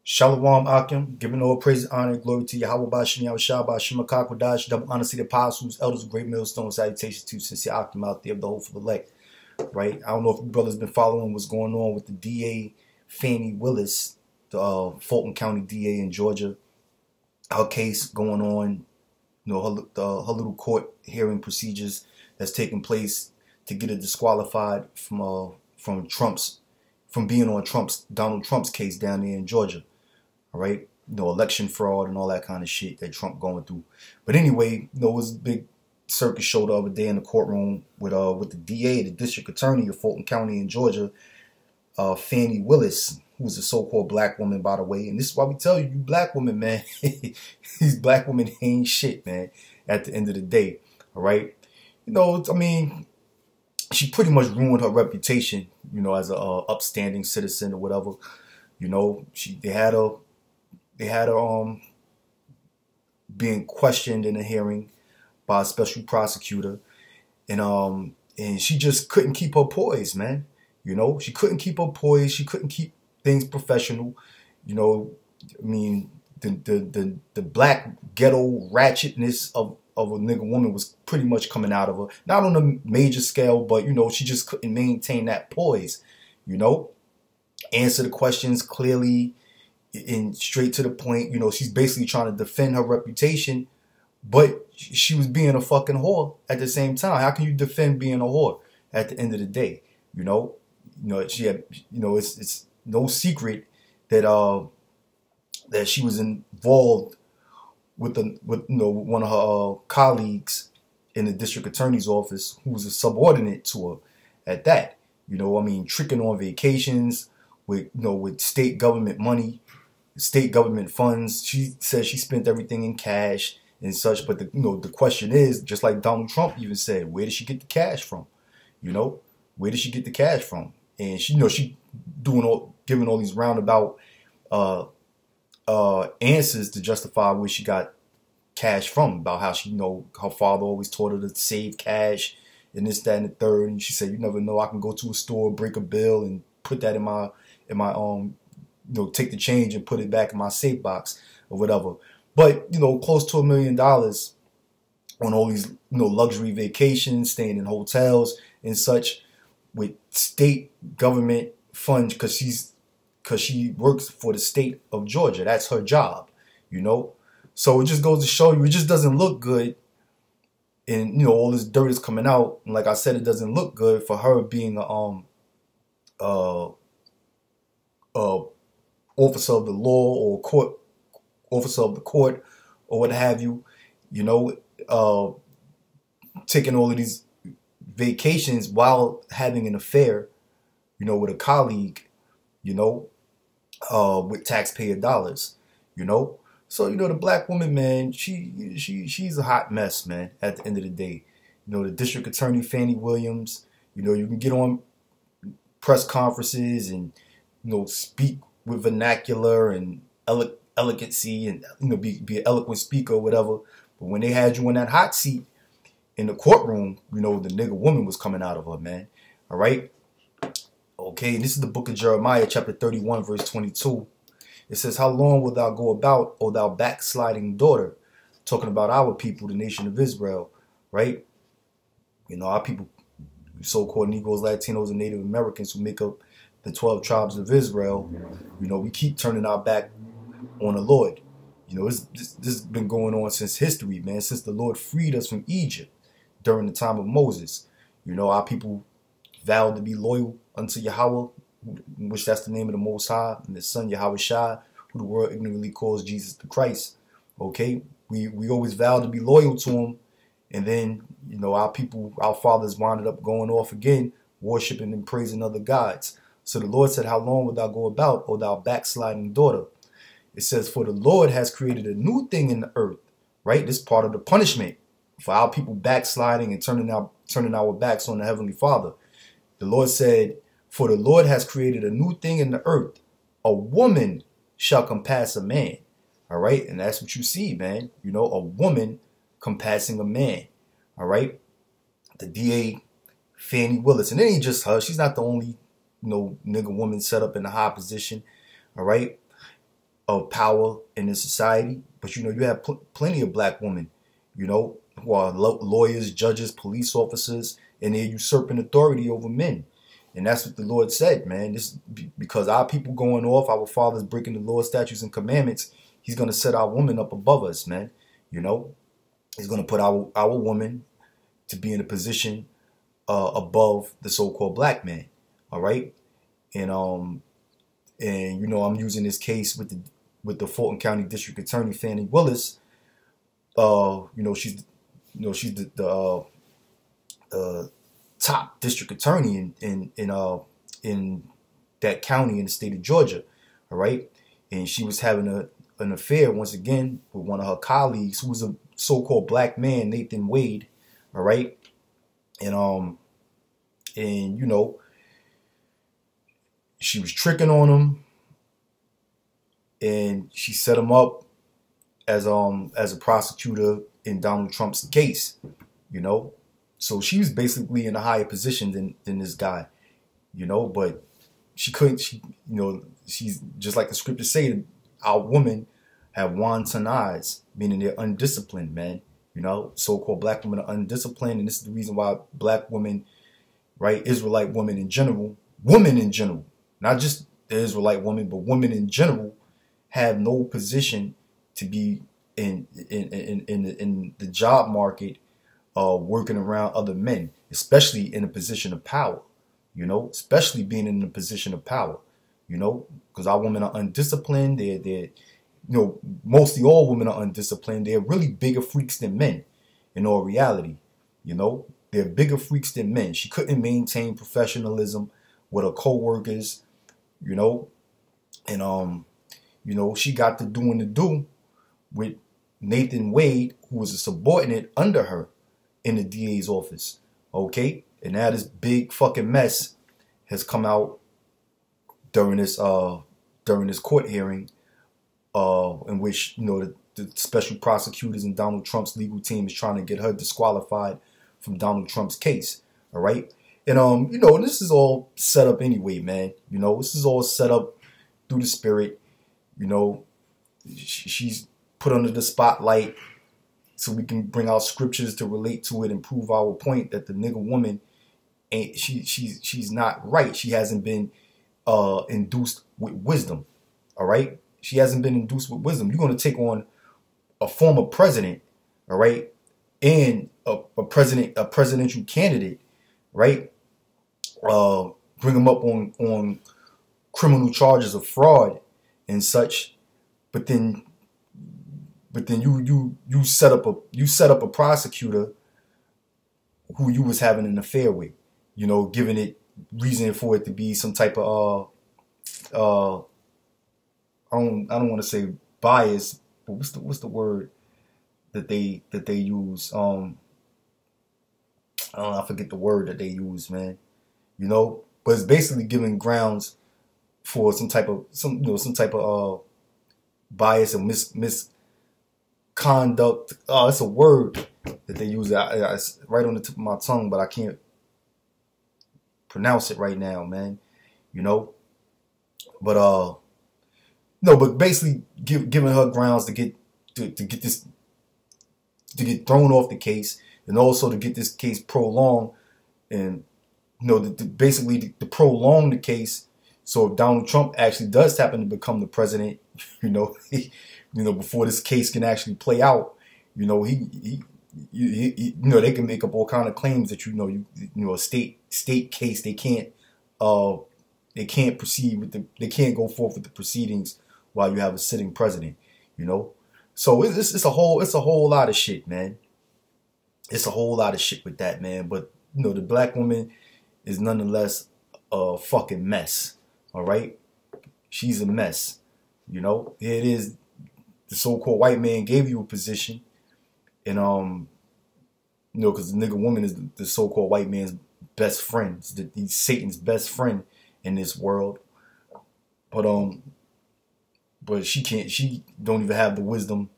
Shalom Akim, giving all praise, honor, and glory to Yahweh Bashim, Yahweh Shah, Bashim, Akakwadash, double honor to the apostles, elders, great millstones, salutations to sincere Akim out there of the hopeful elect, right? I don't know if you brothers been following what's going on with the DA, Fani Willis, the Fulton County DA in Georgia. Her case going on, her little court hearing procedures that's taking place to get her disqualified from being on Donald Trump's case down there in Georgia. All right, election fraud and all that kind of shit that Trump going through. But anyway, it was a big circus show the other day in the courtroom with the DA, the district attorney of Fulton County in Georgia, Fani Willis, who's a so-called black woman, by the way. And this is why we tell you, you black women, man, these black women ain't shit, man. At the end of the day, all right. I mean, she pretty much ruined her reputation, as a upstanding citizen or whatever. They had her being questioned in a hearing by a special prosecutor, and she just couldn't keep her poise, man. She couldn't keep her poise. She couldn't keep things professional. I mean, the black ghetto ratchetness of a nigga woman was pretty much coming out of her. Not on a major scale, but she just couldn't maintain that poise. Answer the questions clearly and straight to the point. She's basically trying to defend her reputation, but she was being a fucking whore at the same time. How can you defend being a whore at the end of the day? She had, it's no secret that that she was involved with one of her colleagues in the district attorney's office who was a subordinate to her at that. Tricking on vacations with state government money, state government funds. She says she spent everything in cash and such. But the question is, just like Donald Trump even said, where did she get the cash from? Where did she get the cash from? And she giving all these roundabout answers to justify where she got cash from, about how her father always taught her to save cash and this, that, and the third. And she said, you never know, I can go to a store, break a bill, and put that in my take the change and put it back in my safe box or whatever. But close to $1 million on all these luxury vacations, staying in hotels and such with state government funds, because she works for the state of Georgia. That's her job, So it just goes to show you, it just doesn't look good. And all this dirt is coming out. And like I said, it doesn't look good for her being a officer of the law or officer of the court or what have you. Taking all of these vacations while having an affair, with a colleague, with taxpayer dollars, So, the black woman, man, she's a hot mess, man, at the end of the day. The district attorney, Fani Williams, you can get on press conferences and, speak with vernacular and elegancy and, be an eloquent speaker or whatever. But when they had you in that hot seat in the courtroom, the nigga woman was coming out of her, man. All right? Okay, this is the book of Jeremiah, chapter 31, verse 22. It says, how long wilt thou go about, O thou backsliding daughter? Talking about our people, the nation of Israel, right? Our people, so-called Negroes, Latinos, and Native Americans who make up the 12 tribes of Israel, we keep turning our back on the Lord. This has been going on since history, man, since the Lord freed us from Egypt during the time of Moses. Our people vowed to be loyal unto Yahweh, which that's the name of the Most High, and His Son Yahweh Shai, who the world ignorantly calls Jesus the Christ. Okay, we always vowed to be loyal to Him, and then our people, our fathers, wound up going off again, worshiping and praising other gods. So the Lord said, how long wilt thou go about, O thou backsliding daughter? It says, for the Lord has created a new thing in the earth. Right, this is part of the punishment for our people backsliding and turning our backs on the Heavenly Father. The Lord said, for the Lord has created a new thing in the earth. A woman shall compass a man. All right. And that's what you see, man. A woman compassing a man. All right. The DA, Fani Willis. And it ain't just her. She's not the only, nigga woman set up in a high position. All right. of power in this society. But you know, you have plenty of black women, you know, who are lawyers, judges, police officers, and they're usurping authority over men. And that's what the Lord said, man. This because our people going off, our fathers breaking the law, statutes, and commandments. He's gonna set our woman up above us, man. You know, he's gonna put our woman to be in a position above the so-called black man. All right, and you know, I'm using this case with the Fulton County District Attorney Fani Willis. You know, she's the top district attorney in that county in the state of Georgia. All right, and she was having an affair once again with one of her colleagues, who was a so-called black man, Nathan Wade. All right, and you know, she was tricking on him, and she set him up as a prosecutor in Donald Trump's case, you know. So she was basically in a higher position than this guy, you know. But she couldn't. You know, she's just like the scriptures say. Our women have wanton eyes, meaning they're undisciplined, man. You know, so-called black women are undisciplined, and this is the reason why black women, right, Israelite women in general, not just the Israelite woman, but women in general, have no position to be in the job market, working around other men, especially in a position of power. You know, especially being in a position of power. You know, because our women are undisciplined. They're you know, mostly all women are undisciplined. They're really bigger freaks than men. In all reality, you know, they're bigger freaks than men. She couldn't maintain professionalism with her co-workers, you know, and you know, she got to doing the do with Nathan Wade, who was a subordinate under her in the DA's office. Okay, and now this big fucking mess has come out during this court hearing, in which, you know, the special prosecutors and Donald Trump's legal team is trying to get her disqualified from Donald Trump's case. All right, and you know, this is all set up anyway, man. You know, this is all set up through the spirit. You know, she's put under the spotlight so we can bring out scriptures to relate to it and prove our point that the nigga woman ain't, she's not right. She hasn't been induced with wisdom. All right, she hasn't been induced with wisdom. You're going to take on a former president, all right, and a presidential candidate, right? Bring them up on criminal charges of fraud and such, but then you set up a prosecutor who you was having an affair with, you know, giving it reason for it to be some type of I don't want to say bias, but what's the word that they use? I don't know, I forget the word that they use, man. You know, but it's basically giving grounds for some type of bias and misconduct. Oh, it's a word that they use. It's right on the tip of my tongue, but I can't pronounce it right now, man. You know, but no, but basically giving her grounds to get thrown off the case, and also to get this case prolonged, and you know, basically to prolong the case. So if Donald Trump actually does happen to become the president, you know, before this case can actually play out, you know, you know, they can make up all kind of claims that you know a state case, they can't proceed with they can't go forth with the proceedings while you have a sitting president, you know. So it's a whole lot of shit, man. It's a whole lot of shit with that, man. But you know, the black woman is nonetheless a fucking mess. All right, she's a mess. You know, here it is. The so-called white man gave you a position, and you know, because the nigga woman is the so-called white man's best friend. He's Satan's best friend in this world. But she don't even have the wisdom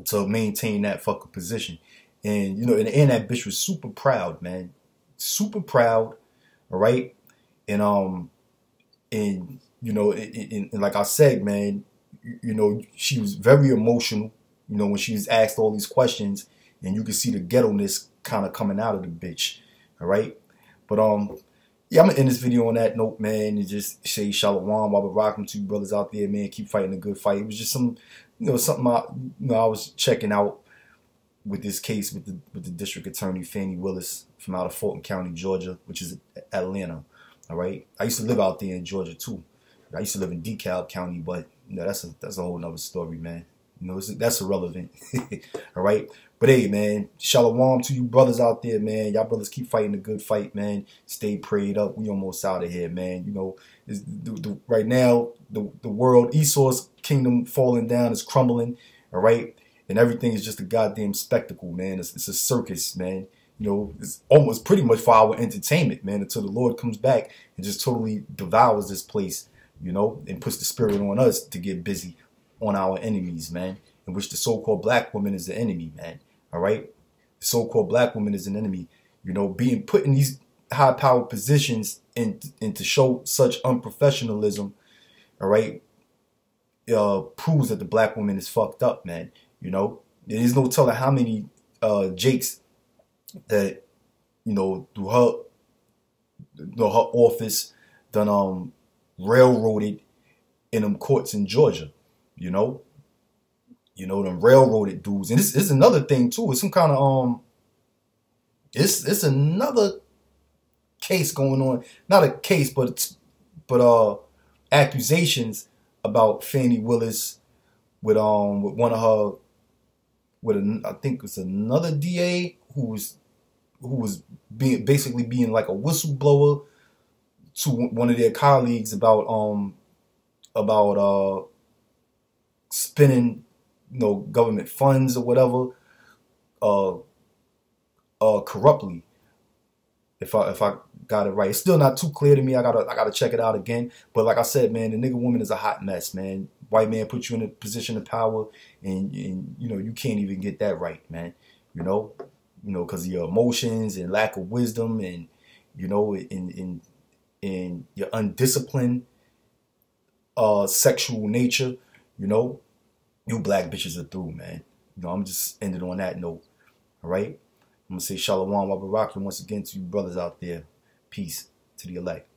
to maintain that fucking position. And you know, and that bitch was super proud, man. Super proud. All right. And you know, and like I said, man, you know, she was very emotional, you know, when she was asked all these questions, and you could see the ghetto-ness kind of coming out of the bitch. All right. But yeah, I'm gonna end this video on that note, man, and just say shalom while we're rocking to you brothers out there, man. Keep fighting a good fight. It was just some, you know, something I was checking out with this case with the district attorney Fani Willis from out of Fulton County, Georgia, which is Atlanta. All right. I used to live out there in Georgia too. I used to live in DeKalb County, but you know, that's a whole nother story, man. You know, that's irrelevant. All right. But hey, man, shalom to you brothers out there, man. Y'all brothers keep fighting a good fight, man. Stay prayed up. We almost out of here, man. You know, right now, the world, Esau's kingdom falling down is crumbling. All right. And everything is just a goddamn spectacle, man. It's a circus, man. You know, it's almost pretty much for our entertainment, man, until the Lord comes back and just totally devours this place, you know, and puts the spirit on us to get busy on our enemies, man, in which the so-called black woman is the enemy, man. All right. The so-called black woman is an enemy, you know, being put in these high-powered positions and to show such unprofessionalism. All right. Proves that the black woman is fucked up, man. You know, there is no telling how many Jakes that, you know, through her office done railroaded in them courts in Georgia. You know, them railroaded dudes. And this is another thing too. It's some kind of it's another case going on. Not a case, but accusations about Fani Willis with one of her, I think it's another DA who was basically being like a whistleblower to one of their colleagues about spending, you know, government funds or whatever corruptly. If I got it right. It's still not too clear to me. I gotta check it out again. But like I said, man, the nigga woman is a hot mess, man. White man put you in a position of power, and you know, you can't even get that right, man. You know, because of your emotions and lack of wisdom, and you know, in your undisciplined sexual nature, you know, you black bitches are through, man. You know, I'm just ending on that note. All right. I'm gonna say shalom wa barakatuh once again to you brothers out there. Peace to the elect.